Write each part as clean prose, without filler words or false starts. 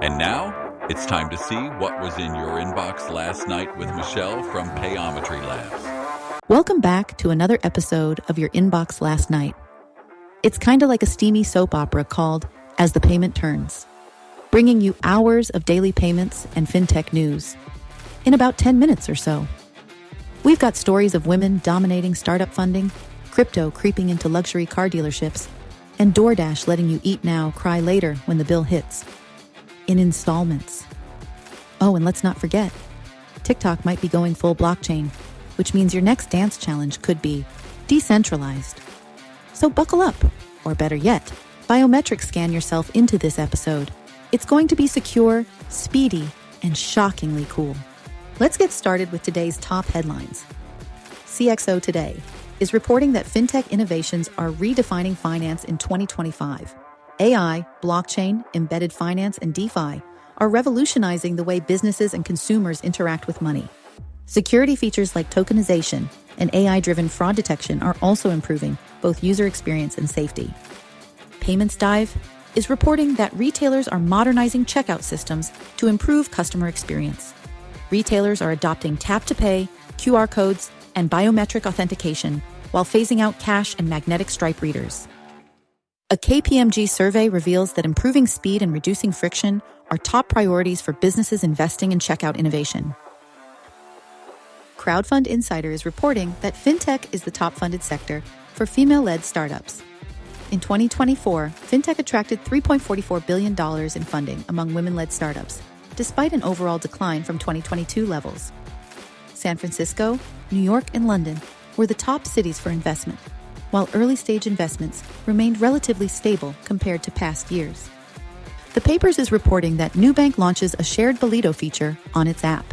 And now, it's time to see what was in your inbox last night with Michelle from Payometry Labs. Welcome back to another episode of your inbox last night. It's kind of like a steamy soap opera called As the Payment Turns, bringing you hours of daily payments and fintech news in about 10 minutes or so. We've got stories of women dominating startup funding, crypto creeping into luxury car dealerships, and DoorDash letting you eat now, cry later when the bill hits. In installments. Oh, and let's not forget, TikTok might be going full blockchain, which means your next dance challenge could be decentralized. So buckle up, or better yet, biometric scan yourself into this episode. It's going to be secure, speedy, and shockingly cool. Let's get started with today's top headlines. CXO Today is reporting that fintech innovations are redefining finance in 2025. AI, blockchain, embedded finance, and DeFi are revolutionizing the way businesses and consumers interact with money. Security features like tokenization and AI-driven fraud detection are also improving both user experience and safety. Payments Dive is reporting that retailers are modernizing checkout systems to improve customer experience. Retailers are adopting tap-to-pay, QR codes, and biometric authentication while phasing out cash and magnetic stripe readers. A KPMG survey reveals that improving speed and reducing friction are top priorities for businesses investing in checkout innovation. Crowdfund Insider is reporting that fintech is the top-funded sector for female-led startups. In 2024, fintech attracted $3.44 billion in funding among women-led startups, despite an overall decline from 2022 levels. San Francisco, New York, and London were the top cities for investment, while early-stage investments remained relatively stable compared to past years. The Paypers is reporting that Nubank launches a shared boleto feature on its app.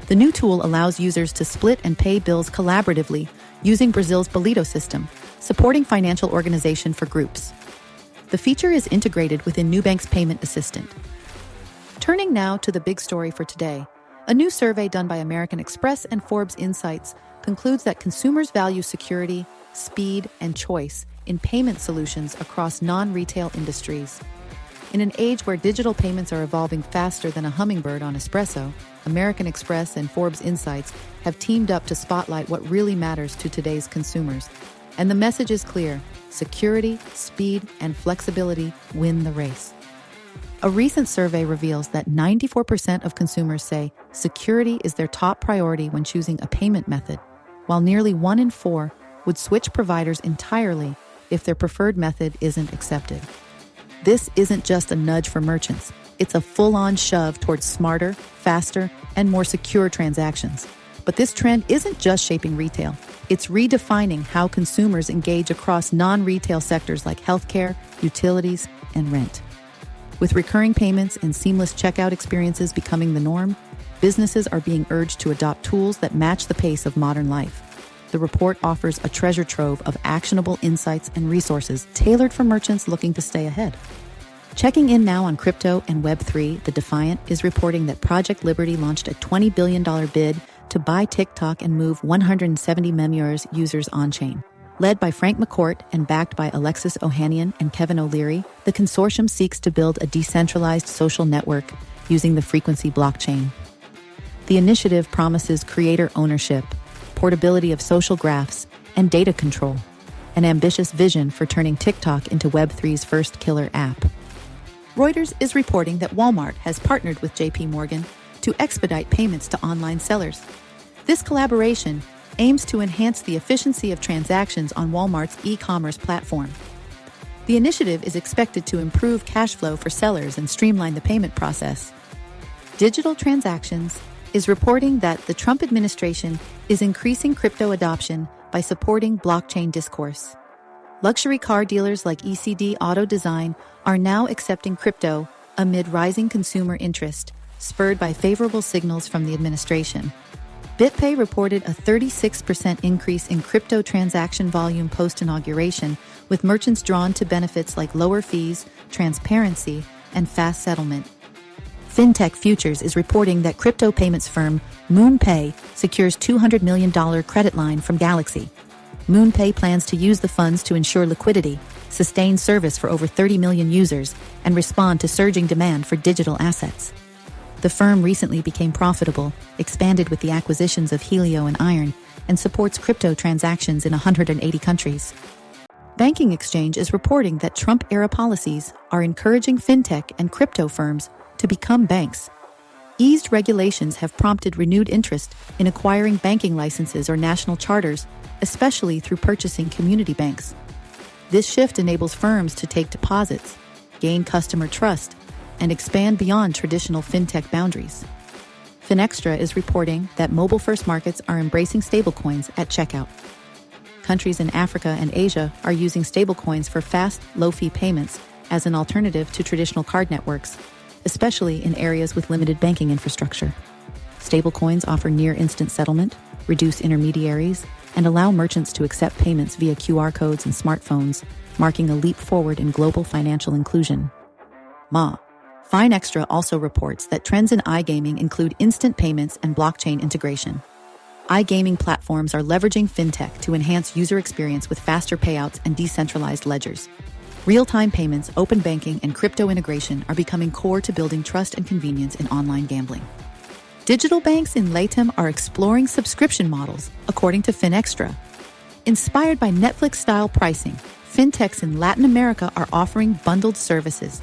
The new tool allows users to split and pay bills collaboratively using Brazil's boleto system, supporting financial organization for groups. The feature is integrated within Nubank's payment assistant. Turning now to the big story for today, a new survey done by American Express and Forbes Insights concludes that consumers value security, speed, and choice in payment solutions across non-retail industries. In an age where digital payments are evolving faster than a hummingbird on espresso, American Express and Forbes Insights have teamed up to spotlight what really matters to today's consumers. And the message is clear: security, speed, and flexibility win the race. A recent survey reveals that 94% of consumers say security is their top priority when choosing a payment method, while nearly 1 in 4 would switch providers entirely if their preferred method isn't accepted. This isn't just a nudge for merchants. It's a full-on shove towards smarter, faster, and more secure transactions. But this trend isn't just shaping retail. It's redefining how consumers engage across non-retail sectors like healthcare, utilities, and rent. With recurring payments and seamless checkout experiences becoming the norm, businesses are being urged to adopt tools that match the pace of modern life. The report offers a treasure trove of actionable insights and resources tailored for merchants looking to stay ahead. Checking in now on crypto and Web3, The Defiant is reporting that Project Liberty launched a $20 billion bid to buy TikTok and move 170 million users on-chain. Led by Frank McCourt and backed by Alexis Ohanian and Kevin O'Leary, the consortium seeks to build a decentralized social network using the Frequency blockchain. The initiative promises creator ownership, portability of social graphs, and data control, an ambitious vision for turning TikTok into Web3's first killer app. Reuters is reporting that Walmart has partnered with JP Morgan to expedite payments to online sellers. This collaboration aims to enhance the efficiency of transactions on Walmart's e-commerce platform. The initiative is expected to improve cash flow for sellers and streamline the payment process. Digital Transactions is reporting that the Trump administration is increasing crypto adoption by supporting blockchain discourse. Luxury car dealers like ECD Auto Design are now accepting crypto amid rising consumer interest, spurred by favorable signals from the administration. BitPay reported a 36% increase in crypto transaction volume post-inauguration, with merchants drawn to benefits like lower fees, transparency, and fast settlement. Fintech Futures is reporting that crypto payments firm MoonPay secures $200 million credit line from Galaxy. MoonPay plans to use the funds to ensure liquidity, sustain service for over 30 million users, and respond to surging demand for digital assets. The firm recently became profitable, expanded with the acquisitions of Helio and Iron, and supports crypto transactions in 180 countries. Banking Exchange is reporting that Trump-era policies are encouraging fintech and crypto firms to become banks. Eased regulations have prompted renewed interest in acquiring banking licenses or national charters, especially through purchasing community banks. This shift enables firms to take deposits, gain customer trust, and expand beyond traditional fintech boundaries. Finextra is reporting that mobile-first markets are embracing stablecoins at checkout. Countries in Africa and Asia are using stablecoins for fast, low-fee payments as an alternative to traditional card networks, especially in areas with limited banking infrastructure. Stablecoins offer near-instant settlement, reduce intermediaries, and allow merchants to accept payments via QR codes and smartphones, marking a leap forward in global financial inclusion. Finextra also reports that trends in iGaming include instant payments and blockchain integration. iGaming platforms are leveraging fintech to enhance user experience with faster payouts and decentralized ledgers. Real-time payments, open banking, and crypto integration are becoming core to building trust and convenience in online gambling. Digital banks in LATAM are exploring subscription models, according to Finextra. Inspired by Netflix-style pricing, fintechs in Latin America are offering bundled services.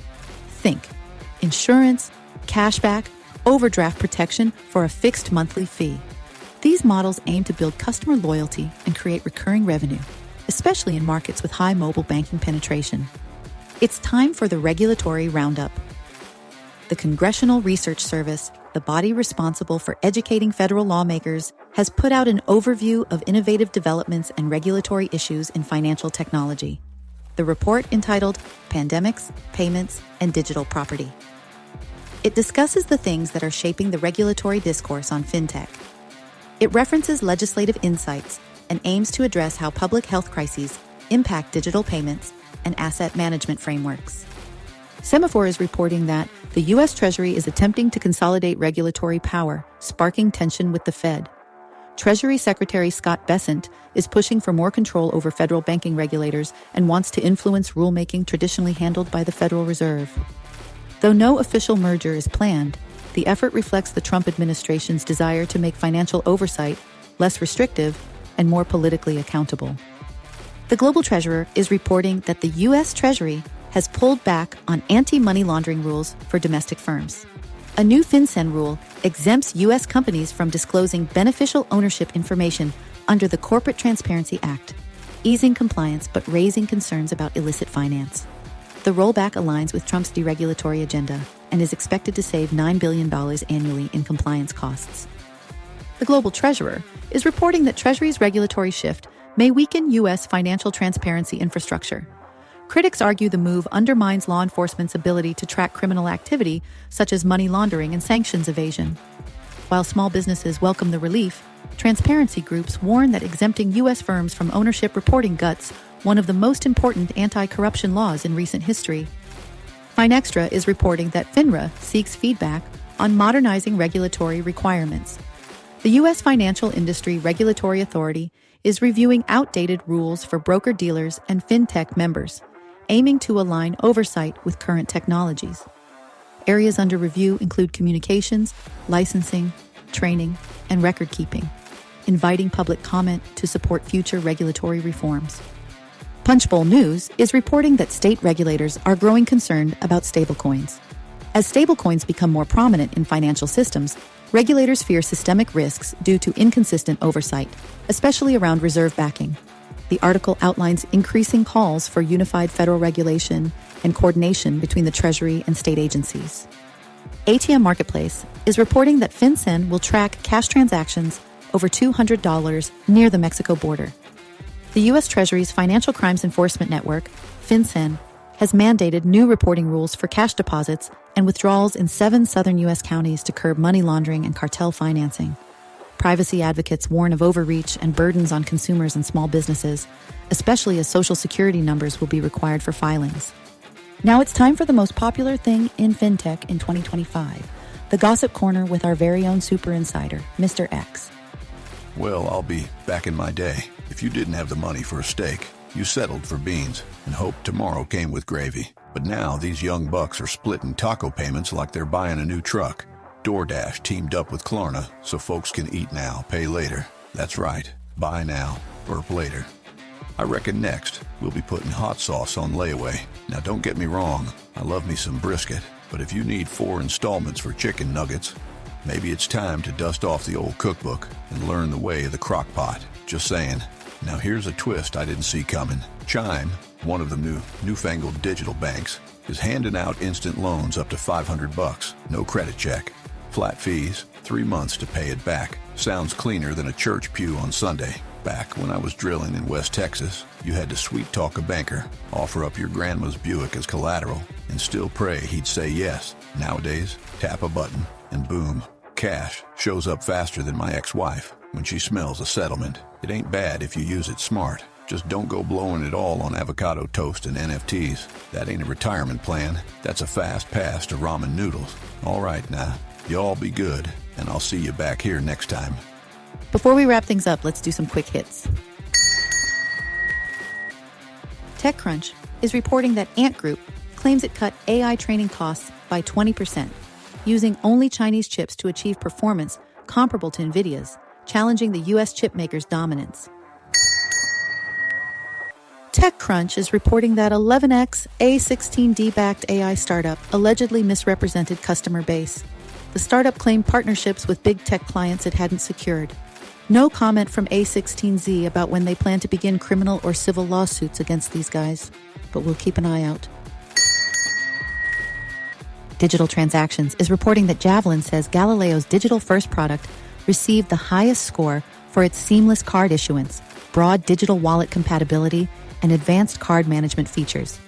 Think insurance, cashback, overdraft protection for a fixed monthly fee. These models aim to build customer loyalty and create recurring revenue, especially in markets with high mobile banking penetration. It's time for the regulatory roundup. The Congressional Research Service, the body responsible for educating federal lawmakers, has put out an overview of innovative developments and regulatory issues in financial technology. The report, entitled Pandemics, Payments, and Digital Property. It discusses the things that are shaping the regulatory discourse on fintech. It references legislative insights and aims to address how public health crises impact digital payments and asset management frameworks. Semaphore is reporting that the U.S. Treasury is attempting to consolidate regulatory power, sparking tension with the Fed. Treasury Secretary Scott Bessent is pushing for more control over federal banking regulators and wants to influence rulemaking traditionally handled by the Federal Reserve. Though no official merger is planned, the effort reflects the Trump administration's desire to make financial oversight less restrictive and more politically accountable. The Global Treasurer is reporting that the U.S. Treasury has pulled back on anti-money laundering rules for domestic firms. A new FinCEN rule exempts U.S. companies from disclosing beneficial ownership information under the Corporate Transparency Act, easing compliance but raising concerns about illicit finance. The rollback aligns with Trump's deregulatory agenda and is expected to save $9 billion annually in compliance costs. The Global Treasurer is reporting that Treasury's regulatory shift may weaken U.S. financial transparency infrastructure. Critics argue the move undermines law enforcement's ability to track criminal activity, such as money laundering and sanctions evasion. While small businesses welcome the relief, transparency groups warn that exempting U.S. firms from ownership reporting guts one of the most important anti-corruption laws in recent history. Finextra is reporting that FINRA seeks feedback on modernizing regulatory requirements. The U.S. Financial Industry Regulatory Authority is reviewing outdated rules for broker-dealers and fintech members, aiming to align oversight with current technologies. Areas under review include communications, licensing, training, and record-keeping, inviting public comment to support future regulatory reforms. Punchbowl News is reporting that state regulators are growing concerned about stablecoins. As stablecoins become more prominent in financial systems, regulators fear systemic risks due to inconsistent oversight, especially around reserve backing. The article outlines increasing calls for unified federal regulation and coordination between the Treasury and state agencies. ATM Marketplace is reporting that FinCEN will track cash transactions over $200 near the Mexico border. The U.S. Treasury's Financial Crimes Enforcement Network, FinCEN, has mandated new reporting rules for cash deposits and withdrawals in 7 southern U.S. counties to curb money laundering and cartel financing. Privacy advocates warn of overreach and burdens on consumers and small businesses, especially as Social Security numbers will be required for filings. Now it's time for the most popular thing in fintech in 2025, the Gossip Corner with our very own super insider, Mr. X. Well, I'll be back in my day. If you didn't have the money for a steak, You settled for beans and hoped tomorrow came with gravy. But now these young bucks are splitting taco payments like they're buying a new truck. DoorDash teamed up with Klarna so folks can eat now, pay later. That's right. Buy now, burp later. I reckon next, we'll be putting hot sauce on layaway. Now don't get me wrong, I love me some brisket, but if you need 4 installments for chicken nuggets, maybe it's time to dust off the old cookbook and learn the way of the crock pot. Just saying. Now here's a twist I didn't see coming. Chime, one of the newfangled digital banks, is handing out instant loans up to $500. No credit check. Flat fees, 3 months to pay it back. Sounds cleaner than a church pew on Sunday. Back when I was drilling in West Texas, you had to sweet talk a banker, offer up your grandma's Buick as collateral, and still pray he'd say yes. Nowadays, tap a button, and boom, cash shows up faster than my ex-wife when she smells a settlement. It ain't bad if you use it smart. Just don't go blowing it all on avocado toast and NFTs. That ain't a retirement plan. That's a fast pass to ramen noodles. All right now, y'all be good, and I'll see you back here next time. Before we wrap things up, let's do some quick hits. TechCrunch is reporting that Ant Group claims it cut AI training costs by 20%, using only Chinese chips to achieve performance comparable to NVIDIA's, challenging the U.S. chip maker's dominance. TechCrunch is reporting that 11x A16D-backed AI startup allegedly misrepresented customer base. The startup claimed partnerships with big tech clients it hadn't secured. No comment from A16Z about when they plan to begin criminal or civil lawsuits against these guys, but we'll keep an eye out. Digital Transactions is reporting that Javelin says Galileo's digital-first product received the highest score for its seamless card issuance, broad digital wallet compatibility, and advanced card management features.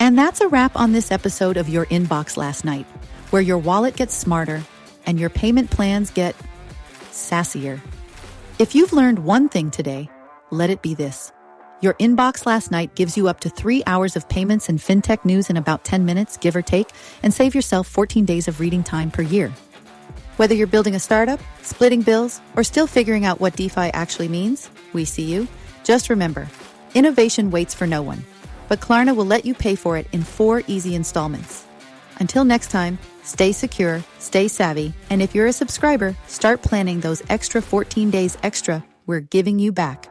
And that's a wrap on this episode of Your Inbox Last Night, where your wallet gets smarter and your payment plans get sassier. If you've learned one thing today, let it be this. Your Inbox Last Night gives you up to 3 hours of payments and fintech news in about 10 minutes, give or take, and save yourself 14 days of reading time per year. Whether you're building a startup, splitting bills, or still figuring out what DeFi actually means, we see you. Just remember, innovation waits for no one, but Klarna will let you pay for it in 4 easy installments. Until next time, stay secure, stay savvy, and if you're a subscriber, start planning those extra 14 days extra we're giving you back.